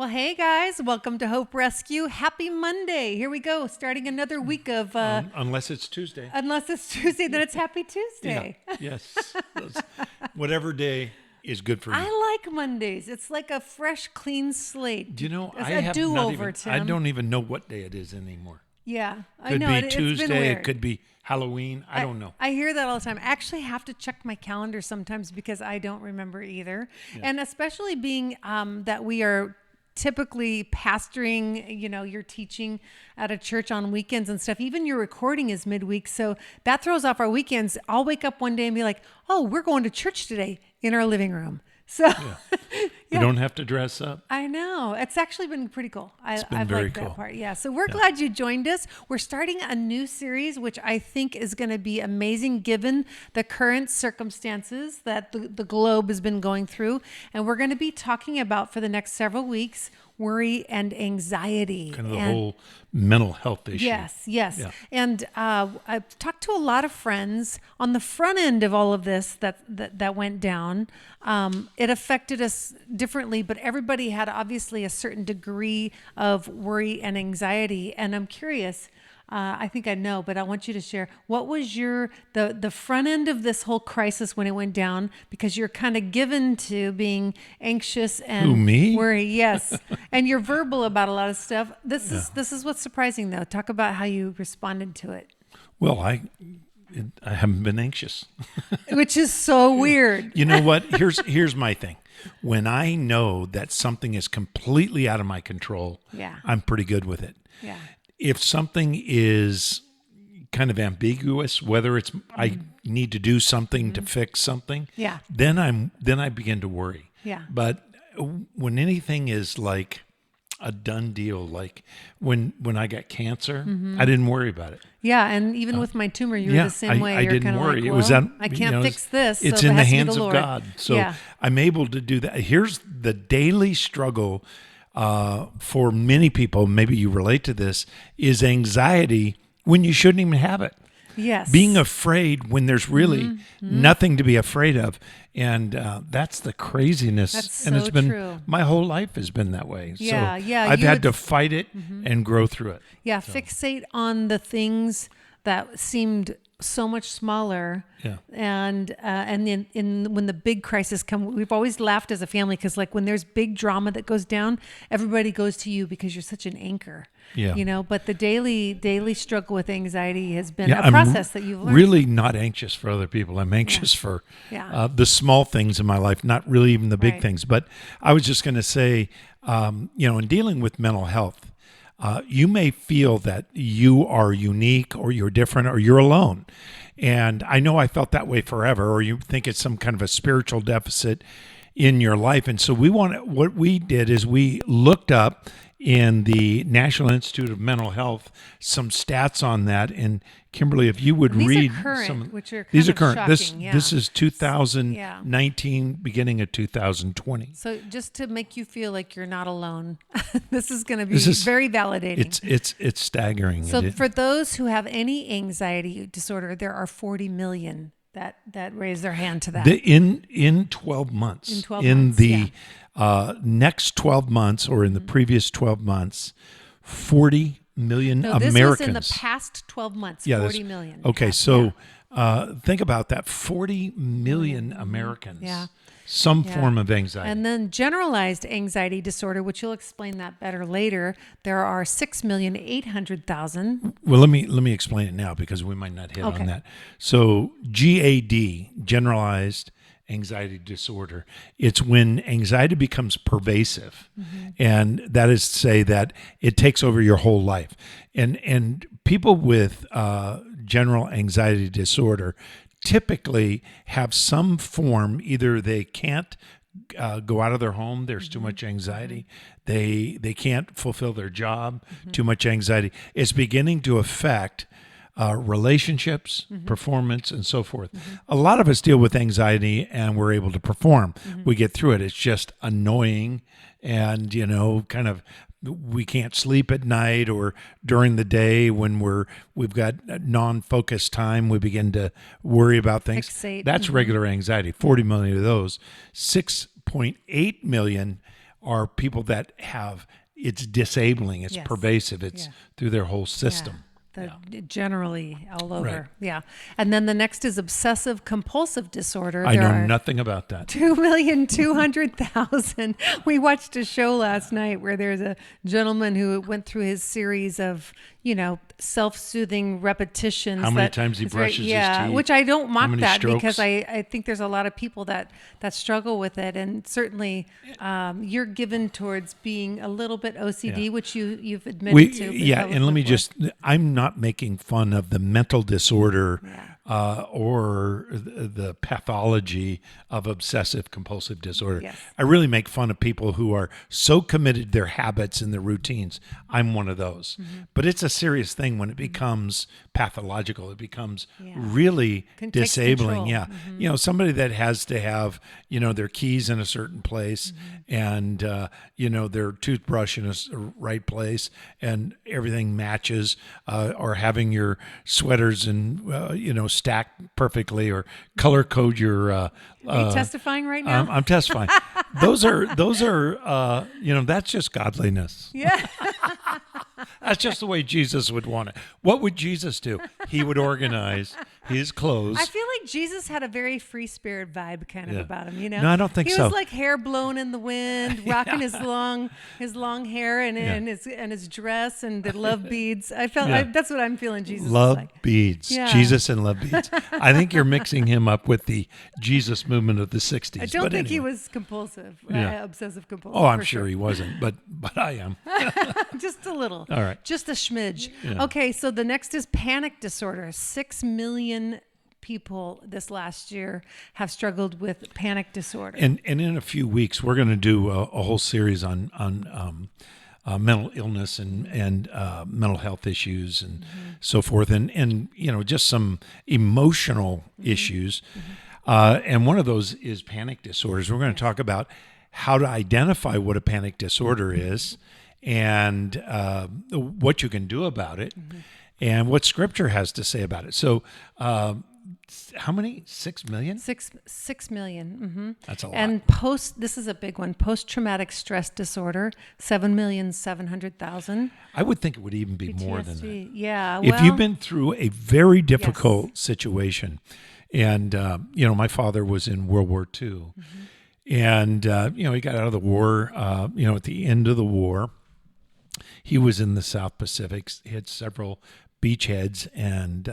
Well, hey guys, welcome to Hope Rescue. Happy Monday. Here we go, starting another week of... unless it's Tuesday. Unless it's Tuesday, then it's Happy Tuesday. Yeah. Yes. Whatever day is good for you. I like Mondays. It's like a fresh, clean slate. Do you know, It's I a have do-over, Tim. I don't even know what day it is anymore. Yeah, I Could know. be It's been Tuesday, weird. it could be Halloween. I don't know. I hear that all the time. I actually have to check my calendar sometimes because I don't remember either. Yeah. And especially being that we are typically pastoring, you're teaching at a church on weekends and stuff. Even your recording is midweek. So that throws off our weekends. I'll wake up one day and be like, oh, we're going to church today in our living room. So We don't have to dress up. I know. It's actually been pretty cool. I've very liked cool. that part. Yeah. So we're glad you joined us. We're starting a new series, which I think is going to be amazing given the current circumstances that the globe has been going through. And we're going to be talking about for the next several weeks, worry and anxiety. Kind of the whole mental health issue. Yes. Yeah. And I've talked to a lot of friends on the front end of all of this that went down. It affected us differently, but everybody had obviously a certain degree of worry and anxiety. And I'm curious, I think I know, but I want you to share, what was the front end of this whole crisis when it went down? Because you're kind of given to being anxious and Who, me? worry. Yes. And you're verbal about a lot of stuff. This is what's surprising though. Talk about how you responded to it. Well, I haven't been anxious. Which is so weird. You know what? Here's my thing. When I know that something is completely out of my control, I'm pretty good with it. Yeah. If something is kind of ambiguous, whether it's I need to do something to fix something, then I begin to worry. Yeah. But when anything is like a done deal, like when I got cancer, I didn't worry about it. Yeah, and even with my tumor, you were the same way. I You're didn't kind of worry. like, It was well, I can't fix this. It's so in it the has to be hands the of Lord. God. So I'm able to do that. Here's the daily struggle for many people, maybe you relate to this, is anxiety when you shouldn't even have it. Yes. Being afraid when there's really nothing to be afraid of. And that's the craziness. That's and it's so been true. My whole life has been that way. Yeah, so yeah, I've you had would- to fight it and grow through it. Yeah, fixate on the things that seemed so much smaller. Yeah. And then when the big crisis come, we've always laughed as a family because like when there's big drama that goes down, everybody goes to you because you're such an anchor. Yeah. But the daily struggle with anxiety has been a process that you've learned. Really not anxious for other people. I'm anxious for the small things in my life, not really even the big things. But I was just going to say, in dealing with mental health, you may feel that you are unique or you're different or you're alone. And I know I felt that way forever, or you think it's some kind of a spiritual deficit in your life. And so what we did is we looked up in the National Institute of Mental Health some stats on that. And Kimberly, if you would read current, some, which are these are kind current. of shocking, This is 2019, beginning of 2020. So just to make you feel like you're not alone, this is going to be very validating. It's staggering. So for those who have any anxiety disorder, there are 40 million that raise their hand to that. In 12 months. In the next 12 months or in the previous 12 months, 40 million Americans. This was in the past 12 months, 40 million. Okay, think about that. 40 million Americans. Yeah. Some form of anxiety. And then generalized anxiety disorder, which you'll explain that better later, there are 6,800,000. Well, let me explain it now because we might not hit on that. So GAD, generalized anxiety disorder, it's when anxiety becomes pervasive. And that is to say that it takes over your whole life. And people with general anxiety disorder typically have some form, either they can't go out of their home, there's too much anxiety, they can't fulfill their job, too much anxiety. It's beginning to affect relationships, performance, and so forth. A lot of us deal with anxiety and we're able to perform. We get through it. It's just annoying and, kind of we can't sleep at night or during the day when we've got non-focused time, we begin to worry about things. Fixate. That's regular anxiety. 40 million of those. 6.8 million are people that have, it's disabling, it's Yes. pervasive, it's Yeah. through their whole system. Generally all over. Right. Yeah. And then the next is obsessive compulsive disorder. I There know are nothing about that. 2,200,000. We watched a show last night where there's a gentleman who went through his series of, self-soothing repetitions. How many times he brushes his teeth? Which I don't mock many that strokes? because I think there's a lot of people that struggle with it. And certainly you're given towards being a little bit OCD, which you've admitted to. And let me I'm not making fun of the mental disorder or the pathology of obsessive compulsive disorder. Yes. I really make fun of people who are so committed to their habits and their routines. I'm one of those. But it's a serious thing when it becomes pathological. It becomes really Takes disabling. control. Yeah. Somebody that has to have, their keys in a certain place and, their toothbrush in a right place and everything matches, or having your sweaters and, stacked perfectly, or color code your, Are you testifying right now? I'm testifying. Those are, that's just godliness. Yeah. That's just the way Jesus would want it. What would Jesus do? He would organize his clothes. I feel like Jesus had a very free spirit vibe kind of about him, No, I don't think he so. He was like hair blown in the wind, rocking his long hair and his dress and the love beads. I felt that's what I'm feeling Jesus love was like. beads. Yeah. Jesus and love beads. I think you're mixing him up with the Jesus movement of the 60s. I don't but think he anyway. was compulsive, obsessive compulsive. Oh, I'm for sure he wasn't, but I am. Just a little. All right. Just a smidge. Yeah. Okay, so the next is panic disorder. 6 million people this last year have struggled with panic disorder. And in a few weeks, we're going to do a whole series on mental illness and mental health issues and so forth, and just some emotional issues. And one of those is panic disorders. We're going to talk about how to identify what a panic disorder is and what you can do about it and what Scripture has to say about it. So how many? 6 million? 6 million. That's a lot. And this is a big one, post-traumatic stress disorder, 7,700,000. I would think it would even be more than that. Yeah. If you've been through a very difficult situation, and, my father was in World War II, and, he got out of the war, at the end of the war. He was in the South Pacific, hit several beachheads, and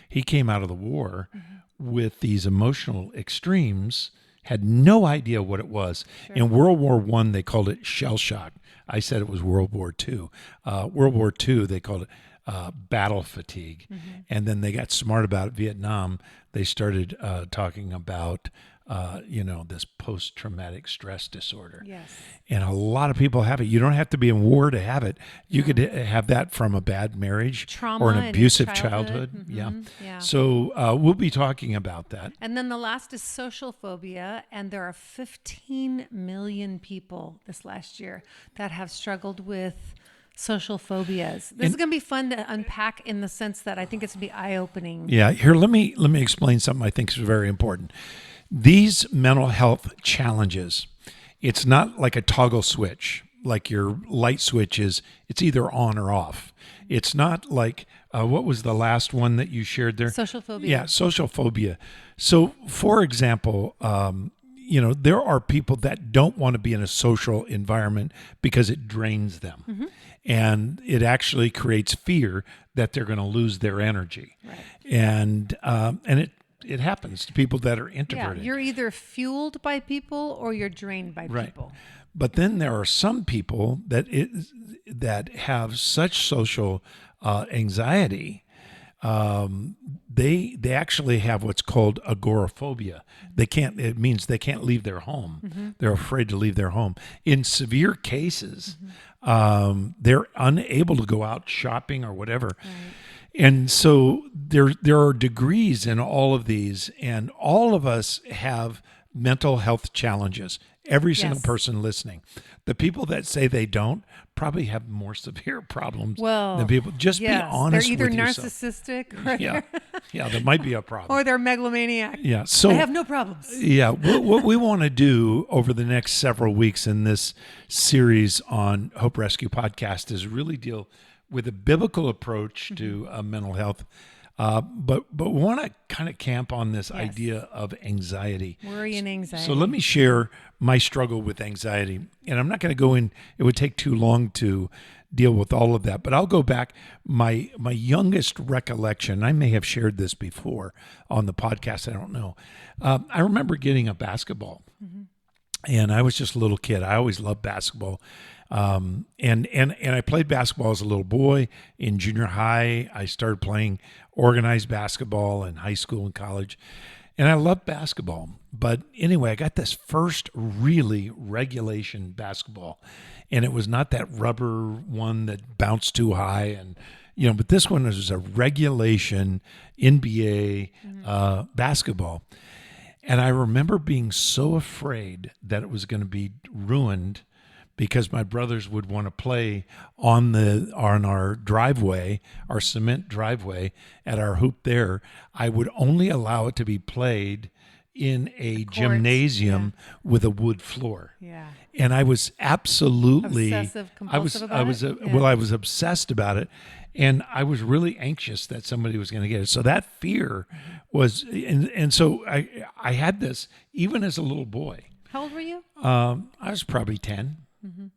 he came out of the war with these emotional extremes, had no idea what it was. Sure. In World War I, they called it shell shock. I said it was World War II. World War II, they called it battle fatigue. And then they got smart about it. Vietnam, they started talking about this post-traumatic stress disorder. Yes. And a lot of people have it. You don't have to be in war to have it. You could have that from a bad marriage, trauma, or an abusive childhood. childhood. Yeah. So we'll be talking about that. And then the last is social phobia. And there are 15 million people this last year that have struggled with social phobias. This is going to be fun to unpack in the sense that I think it's going to be eye-opening. Yeah. Here, let me explain something I think is very important. These mental health challenges, it's not like a toggle switch, like your light switch is, it's either on or off. It's not like, what was the last one that you shared there? Social phobia. Yeah, social phobia. So, for example, there are people that don't want to be in a social environment because it drains them. And it actually creates fear that they're going to lose their energy. Right. And it happens to people that are introverted. Yeah, you're either fueled by people or you're drained by people. But then there are some people that have such social anxiety. They actually have what's called agoraphobia. It means they can't leave their home. They're afraid to leave their home. In severe cases, they're unable to go out shopping or whatever. Right. And so there are degrees in all of these, and all of us have mental health challenges. Every single Yes. person listening. The people that say they don't probably have more severe problems than people. Just be yes, honest they're either with yourself. narcissistic or Yeah. Yeah, that might be a problem. or they're megalomaniac. Yeah. So I have no problems. yeah, what we want to do over the next several weeks in this series on Hope Rescue Podcast is really deal with a biblical approach to mental health. But we want to kind of camp on this idea of anxiety. Worry and anxiety. So let me share my struggle with anxiety. And I'm not going to go in, it would take too long to deal with all of that. But I'll go back. My youngest recollection, I may have shared this before on the podcast, I don't know. I remember getting a basketball. And I was just a little kid. I always loved basketball. And I played basketball as a little boy. In junior high, I started playing organized basketball in high school and college. And I loved basketball. But anyway, I got this first really regulation basketball. And it was not that rubber one that bounced too high. And, but this one was a regulation NBA basketball. And I remember being so afraid that it was going to be ruined because my brothers would want to play on our driveway, our cement driveway at our hoop there. I would only allow it to be played in a gymnasium with a wood floor. Yeah. And I was absolutely Obsessive, compulsive about it? Well, I was obsessed about it. And I was really anxious that somebody was going to get it. So that fear was, and so I had this even as a little boy. How old were you? I was probably 10.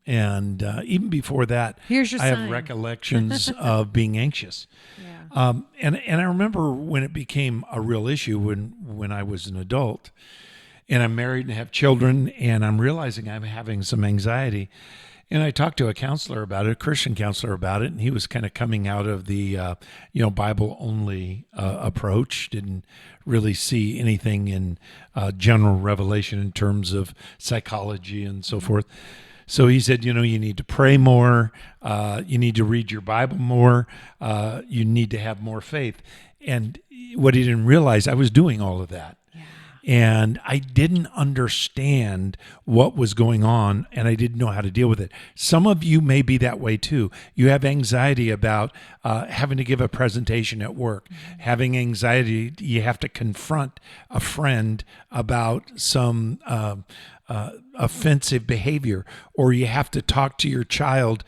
And even before that, Here's your I have sign. recollections of being anxious. Yeah. And I remember when it became a real issue when I was an adult and I'm married and have children and I'm realizing I'm having some anxiety. And I talked to a counselor about it, a Christian counselor about it, and he was kind of coming out of the, Bible-only approach, didn't really see anything in general revelation in terms of psychology and so forth. So he said, you need to pray more, you need to read your Bible more, you need to have more faith. And what he didn't realize, I was doing all of that. And I didn't understand what was going on, and I didn't know how to deal with it. Some of you may be that way too. You have anxiety about having to give a presentation at work, having anxiety, you have to confront a friend about some offensive behavior, or you have to talk to your child,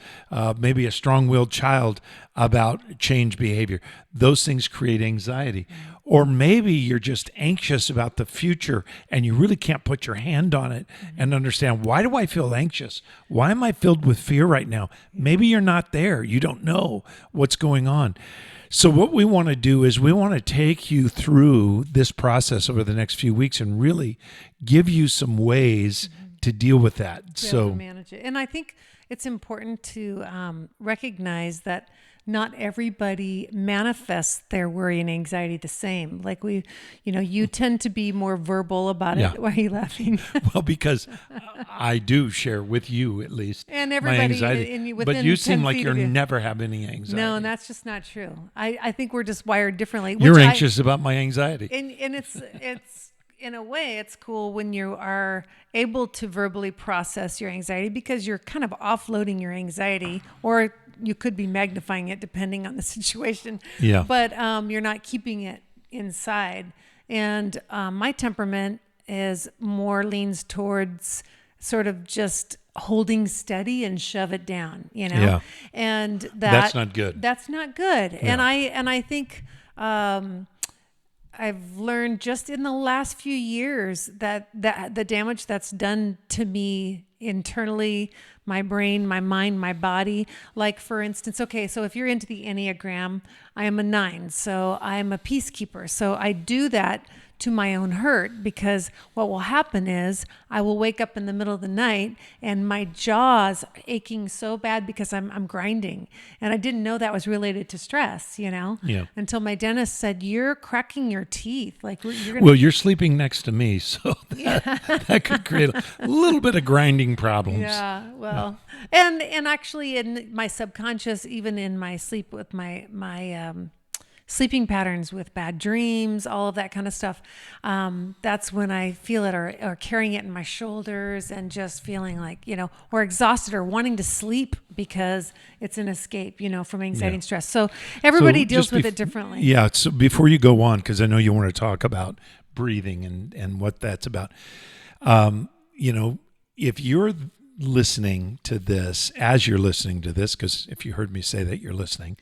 maybe a strong-willed child, about change behavior. Those things create anxiety. Or maybe you're just anxious about the future and you really can't put your hand on it and understand, why do I feel anxious? Why am I filled with fear right now? Maybe you're not there. You don't know what's going on. So what we want to do is we want to take you through this process over the next few weeks and really give you some ways to deal with that. To manage it. And I think it's important to recognize that not everybody manifests their worry and anxiety the same. Like you tend to be more verbal about it. Why are you laughing? Well, because I do share with you at least and everybody, my anxiety. But you seem like you're never have any anxiety. No, and that's just not true. I think we're just wired differently. You're anxious about my anxiety. And it's in a way, it's cool when you are able to verbally process your anxiety because you're kind of offloading your anxiety, or you could be magnifying it depending on the situation. Yeah. But you're not keeping it inside. And my temperament is more leans towards sort of just holding steady and shove it down, Yeah. And that's not good. That's not good. Yeah. And I think I've learned just in the last few years that the damage that's done to me internally, my brain, my mind, my body. Like, for instance, okay, so if you're into the Enneagram, I am a 9, so I am a peacekeeper. So I do that to my own hurt, because what will happen is I will wake up in the middle of the night and my jaw's aching so bad because I'm grinding. And I didn't know that was related to stress, until my dentist said, you're cracking your teeth. Like you're sleeping next to me, so that could create a little bit of grinding problems. Yeah, well, and actually in my subconscious, even in my sleep with my sleeping patterns with bad dreams, all of that kind of stuff. That's when I feel it, or carrying it in my shoulders and just feeling like, or exhausted or wanting to sleep because it's an escape, from anxiety and stress. So everybody deals with it differently. Yeah. So before you go on, because I know you want to talk about breathing and what that's about, if you're listening to this, as you're listening to this, because if you heard me say that you're listening,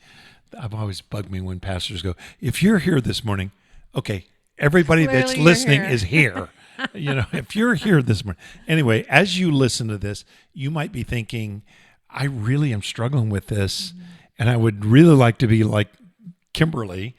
I've always bugged me when pastors go, if you're here this morning, okay, everybody Clearly that's you're listening here. is here. If you're here this morning. Anyway, as you listen to this, you might be thinking, I really am struggling with this, and I would really like to be like Kimberly.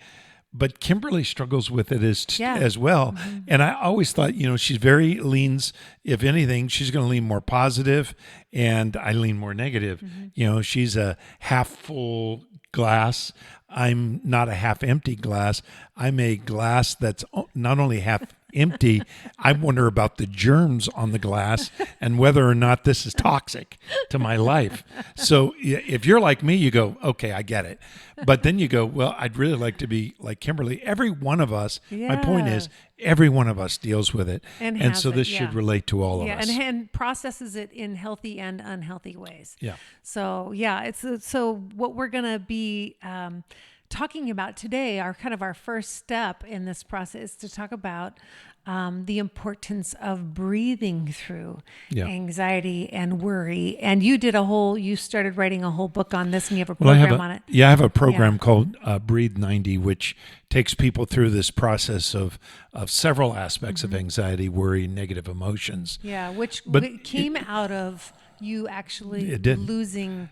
But Kimberly struggles with it as well. Mm-hmm. And I always thought, she's leans, if anything, she's going to lean more positive, and I lean more negative. Mm-hmm. She's a half full glass. I'm not a half empty glass. I'm a glass that's not only half empty, I wonder about the germs on the glass and whether or not this is toxic to my life. So if you're like me, you go, okay, I get it. But then you go, well, I'd really like to be like Kimberly. Every one of us, my point is, every one of us deals with it. And so this should relate to all of us. And processes it in healthy and unhealthy ways. Yeah. So, so what we're going to be talking about today, our first step in this process, is to talk about the importance of breathing through anxiety and worry. And you started writing a whole book on this, and you have a program on it. Yeah, I have a program called Breathe 90, which takes people through this process of several aspects of anxiety, worry, negative emotions. Yeah, which came out of you actually losing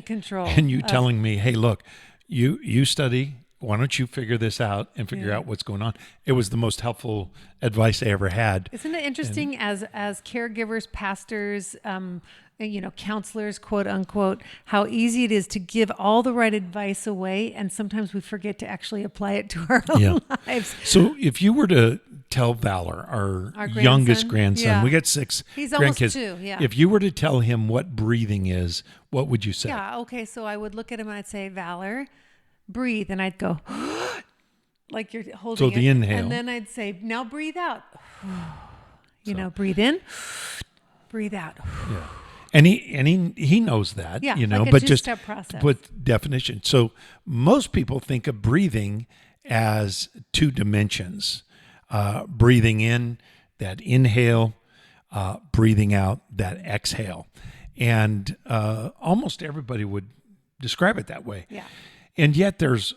control. And you telling me, hey, look, you study, why don't you figure this out and figure out what's going on? It was the most helpful advice I ever had. Isn't it interesting as caregivers, pastors, counselors, quote unquote, how easy it is to give all the right advice away, and sometimes we forget to actually apply it to our own lives. So if you were to tell Valor, our youngest grandson, we got 6 He's grandkids. Almost 2, If you were to tell him what breathing is, what would you say? Yeah, okay, so I would look at him and I'd say, Valor, breathe, and I'd go, like you're holding it. So the inhale. And then I'd say, now breathe out. Breathe in, breathe out. Yeah. And he knows that, like a but just two-step process. With definition. So most people think of breathing as 2 dimensions. Breathing in, that inhale, breathing out, that exhale. And almost everybody would describe it that way. Yeah. And yet there's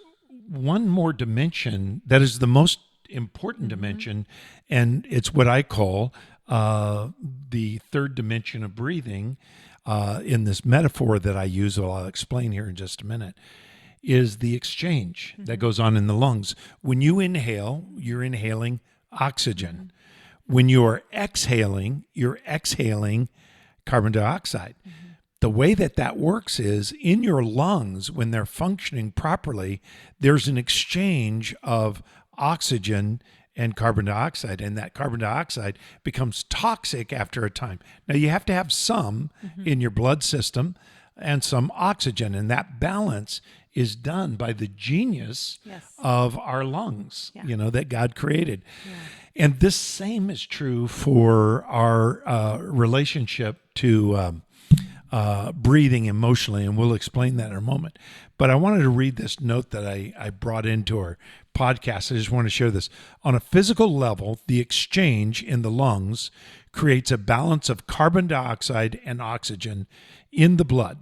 one more dimension that is the most important dimension, and it's what I call the third dimension of breathing in this metaphor that I use, that I'll explain here in just a minute, is the exchange that goes on in the lungs. When you inhale, you're inhaling oxygen. When you're exhaling carbon dioxide. The way that works is in your lungs, when they're functioning properly, there's an exchange of oxygen and carbon dioxide, and that carbon dioxide becomes toxic after a time. Now, you have to have some in your blood system and some oxygen, and that balance is done by the genius of our lungs, that God created. Yeah. And this same is true for our relationship to breathing emotionally, and we'll explain that in a moment. But I wanted to read this note that I brought into our podcast. I just want to share this. On a physical level, the exchange in the lungs creates a balance of carbon dioxide and oxygen in the blood,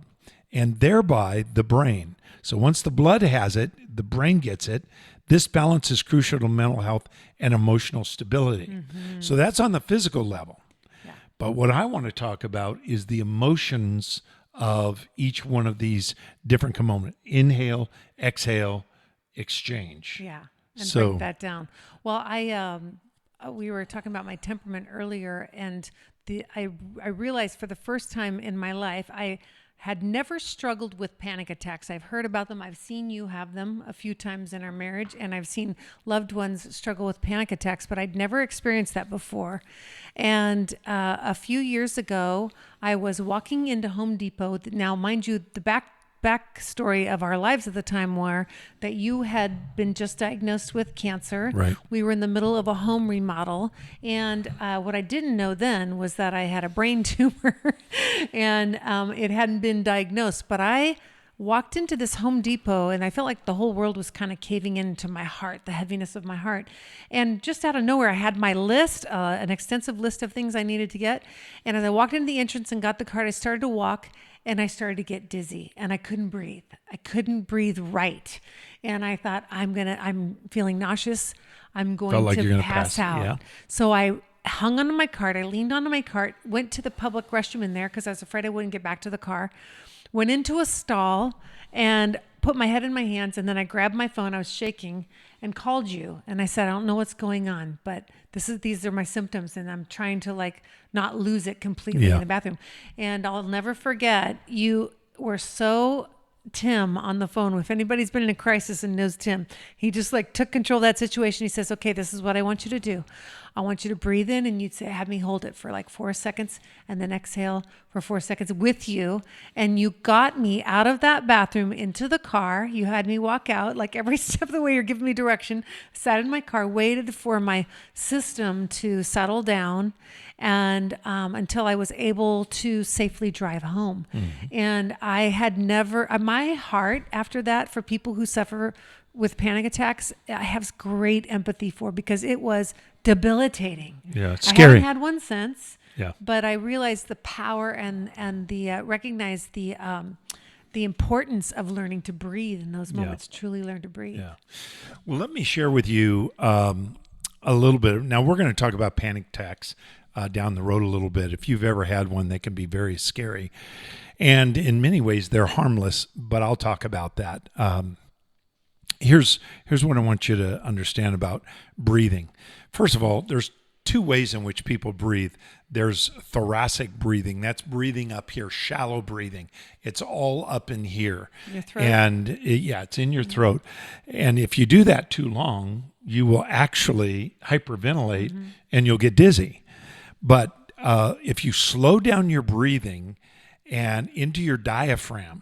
and thereby the brain. So once the blood has it, the brain gets it. This balance is crucial to mental health and emotional stability. So that's on the physical level. But what I want to talk about is the emotions of each one of these different components. Inhale, exhale, exchange. Yeah, and break that down. Well, we were talking about my temperament earlier, and I realized for the first time in my life, I had never struggled with panic attacks. I've heard about them. I've seen you have them a few times in our marriage, and I've seen loved ones struggle with panic attacks, but I'd never experienced that before. And a few years ago, I was walking into Home Depot. Now, mind you, the back backstory of our lives at the time were that you had been just diagnosed with cancer. Right. We were in the middle of a home remodel. And what I didn't know then was that I had a brain tumor and it hadn't been diagnosed. But I walked into this Home Depot and I felt like the whole world was kind of caving into my heart, the heaviness of my heart. And just out of nowhere, I had my list, an extensive list of things I needed to get. And as I walked into the entrance and got the card, I started to walk and I started to get dizzy and I couldn't breathe. I couldn't breathe right. And I thought, I'm feeling nauseous. I'm going like you're to gonna pass out. Yeah. So I hung onto my cart. I leaned onto my cart, went to the public restroom in there because I was afraid I wouldn't get back to the car. Went into a stall and put my head in my hands. And then I grabbed my phone. I was shaking and called you. And I said, I don't know what's going on, but these are my symptoms. And I'm trying to like not lose it completely in the bathroom. And I'll never forget, you were so Tim on the phone. If anybody's been in a crisis and knows Tim, he just like took control of that situation. He says, okay, this is what I want you to do. I want you to breathe in, and you'd say, have me hold it for like 4 seconds and then exhale for 4 seconds with you. And you got me out of that bathroom into the car. You had me walk out like every step of the way. You're giving me direction. Sat in my car, waited for my system to settle down and until I was able to safely drive home. And I had never, my heart after that for people who suffer with panic attacks, I have great empathy for because it was debilitating. Yeah, it's I scary. haven't had one since. Yeah. But I realized the power and the recognize the importance of learning to breathe in those moments. Truly learn to breathe. Yeah. Well, let me share with you a little bit. Now we're going to talk about panic attacks down the road a little bit. If you've ever had one, they can be very scary, and in many ways they're harmless. But I'll talk about that. Here's what I want you to understand about breathing. First of all, there's two ways in which people breathe. There's thoracic breathing. That's breathing up here, shallow breathing. It's all up in here. Your throat. And it's in your throat. And if you do that too long, you will actually hyperventilate and you'll get dizzy. But if you slow down your breathing and into your diaphragmatic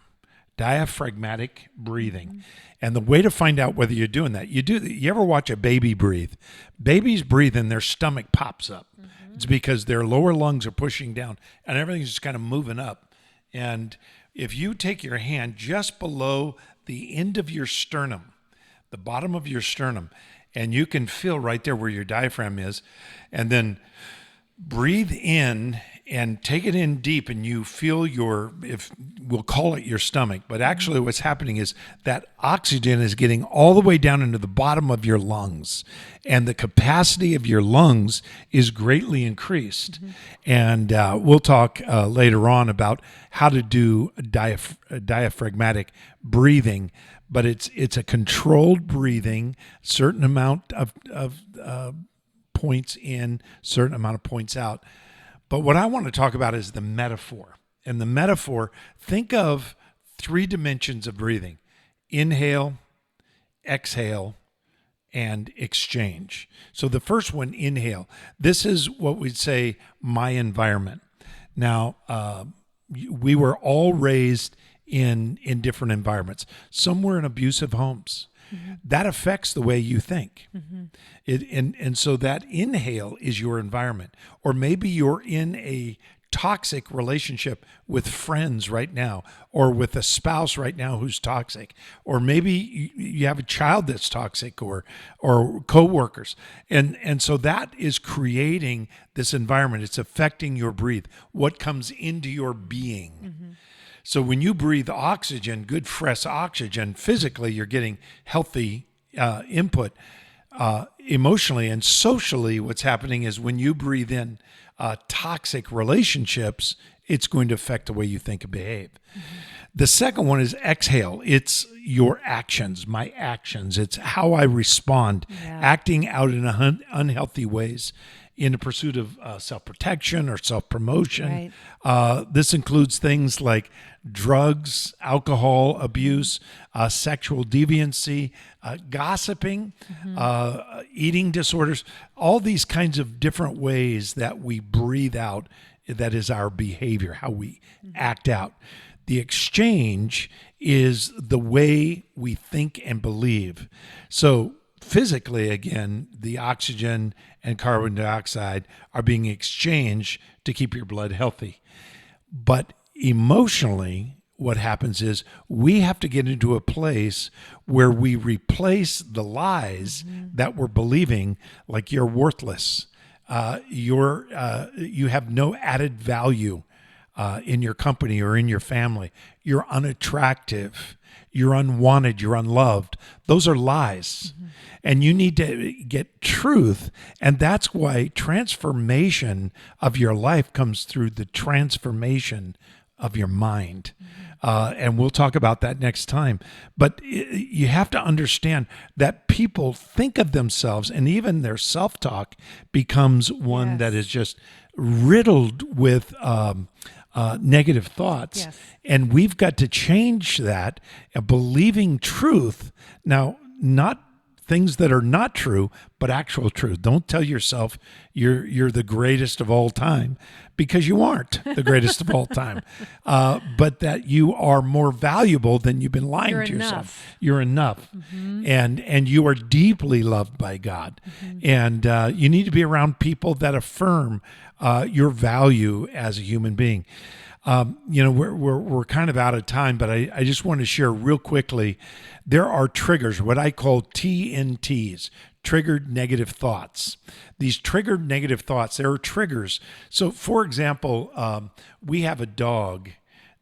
breathing. And the way to find out whether you're doing that, you ever watch a baby breathe? Babies breathe and their stomach pops up. It's because their lower lungs are pushing down and everything's just kind of moving up. And if you take your hand just below the end of your sternum, the bottom of your sternum, and you can feel right there where your diaphragm is, and then breathe in and take it in deep, and you feel we'll call it your stomach, but actually what's happening is that oxygen is getting all the way down into the bottom of your lungs, and the capacity of your lungs is greatly increased. And we'll talk later on about how to do diaphragmatic breathing, but it's a controlled breathing, certain amount of points in, certain amount of points out. But what I want to talk about is the metaphor. And the metaphor, think of 3 dimensions of breathing: inhale, exhale, and exchange. So the first one, inhale. This is what we'd say my environment. Now, we were all raised in different environments. Some were in abusive homes. That affects the way you think. And so that inhale is your environment. Or maybe you're in a toxic relationship with friends right now, or with a spouse right now who's toxic, or maybe you have a child that's toxic, or coworkers. And so that is creating this environment. It's affecting your breathe, what comes into your being. So when you breathe oxygen, good fresh oxygen, physically you're getting healthy input. Emotionally and socially, what's happening is when you breathe in toxic relationships, it's going to affect the way you think and behave. The second one is exhale. It's your actions, my actions. It's how I respond, acting out in unhealthy ways in the pursuit of self-protection or self-promotion. This includes things like drugs, alcohol abuse, sexual deviancy, gossiping, eating disorders, all these kinds of different ways that we breathe out. That is our behavior, how we act out. The exchange is the way we think and believe. So physically, again, the oxygen and carbon dioxide are being exchanged to keep your blood healthy. But emotionally, what happens is we have to get into a place where we replace the lies that we're believing, like you're worthless, you have no added value in your company or in your family, you're unattractive, you're unwanted, you're unloved. Those are lies. And you need to get truth. And that's why transformation of your life comes through the transformation of your mind. And we'll talk about that next time. But you have to understand that people think of themselves, and even their self-talk becomes one that is just riddled with negative thoughts. And we've got to change that, believing truth. Now, not things that are not true, but actual truth. Don't tell yourself you're the greatest of all time, because you aren't the greatest of all time. But that you are more valuable than you've been lying to yourself. You're enough. And you are deeply loved by God. And you need to be around people that affirm your value as a human being. We're kind of out of time, but I just want to share real quickly. There are triggers, what I call TNTs, triggered negative thoughts. These triggered negative thoughts, there are triggers. So, for example, we have a dog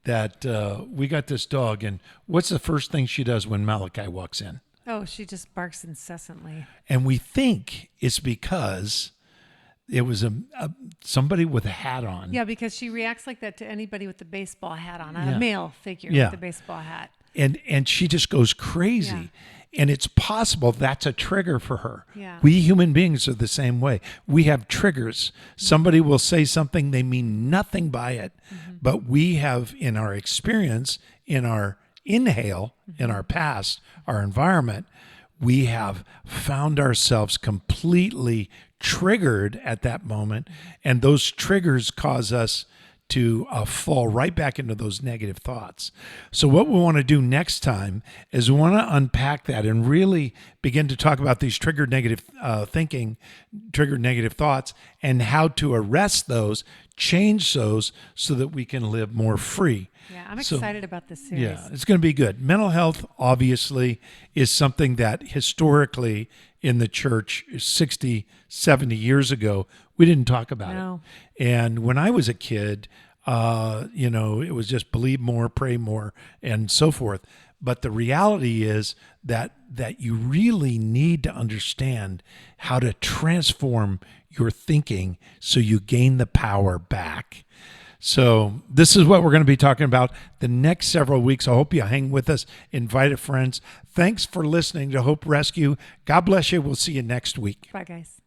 that we got this dog, and what's the first thing she does when Malachi walks in? Oh, she just barks incessantly. And we think it's because it was somebody with a hat on. Yeah, because she reacts like that to anybody with a baseball hat on, a male figure with a baseball hat. And she just goes crazy. And it's possible that's a trigger for her. Yeah. We human beings are the same way. We have triggers. Somebody will say something, they mean nothing by it. But we have, in our experience, in our inhale, in our past, our environment, we have found ourselves completely triggered at that moment. And those triggers cause us to fall right back into those negative thoughts. So what we want to do next time is we want to unpack that and really begin to talk about these triggered negative thinking, triggered negative thoughts, and how to arrest those, change those so that we can live more free. Yeah, I'm excited about this series. Yeah, it's going to be good. Mental health, obviously, is something that historically in the church 60, 70 years ago, we didn't talk about it. And when I was a kid, it was just believe more, pray more, and so forth. But the reality is that you really need to understand how to transform your thinking so you gain the power back. So this is what we're going to be talking about the next several weeks. I hope you hang with us. Invite a friend. Thanks for listening to Hope Rescue. God bless you. We'll see you next week. Bye, guys.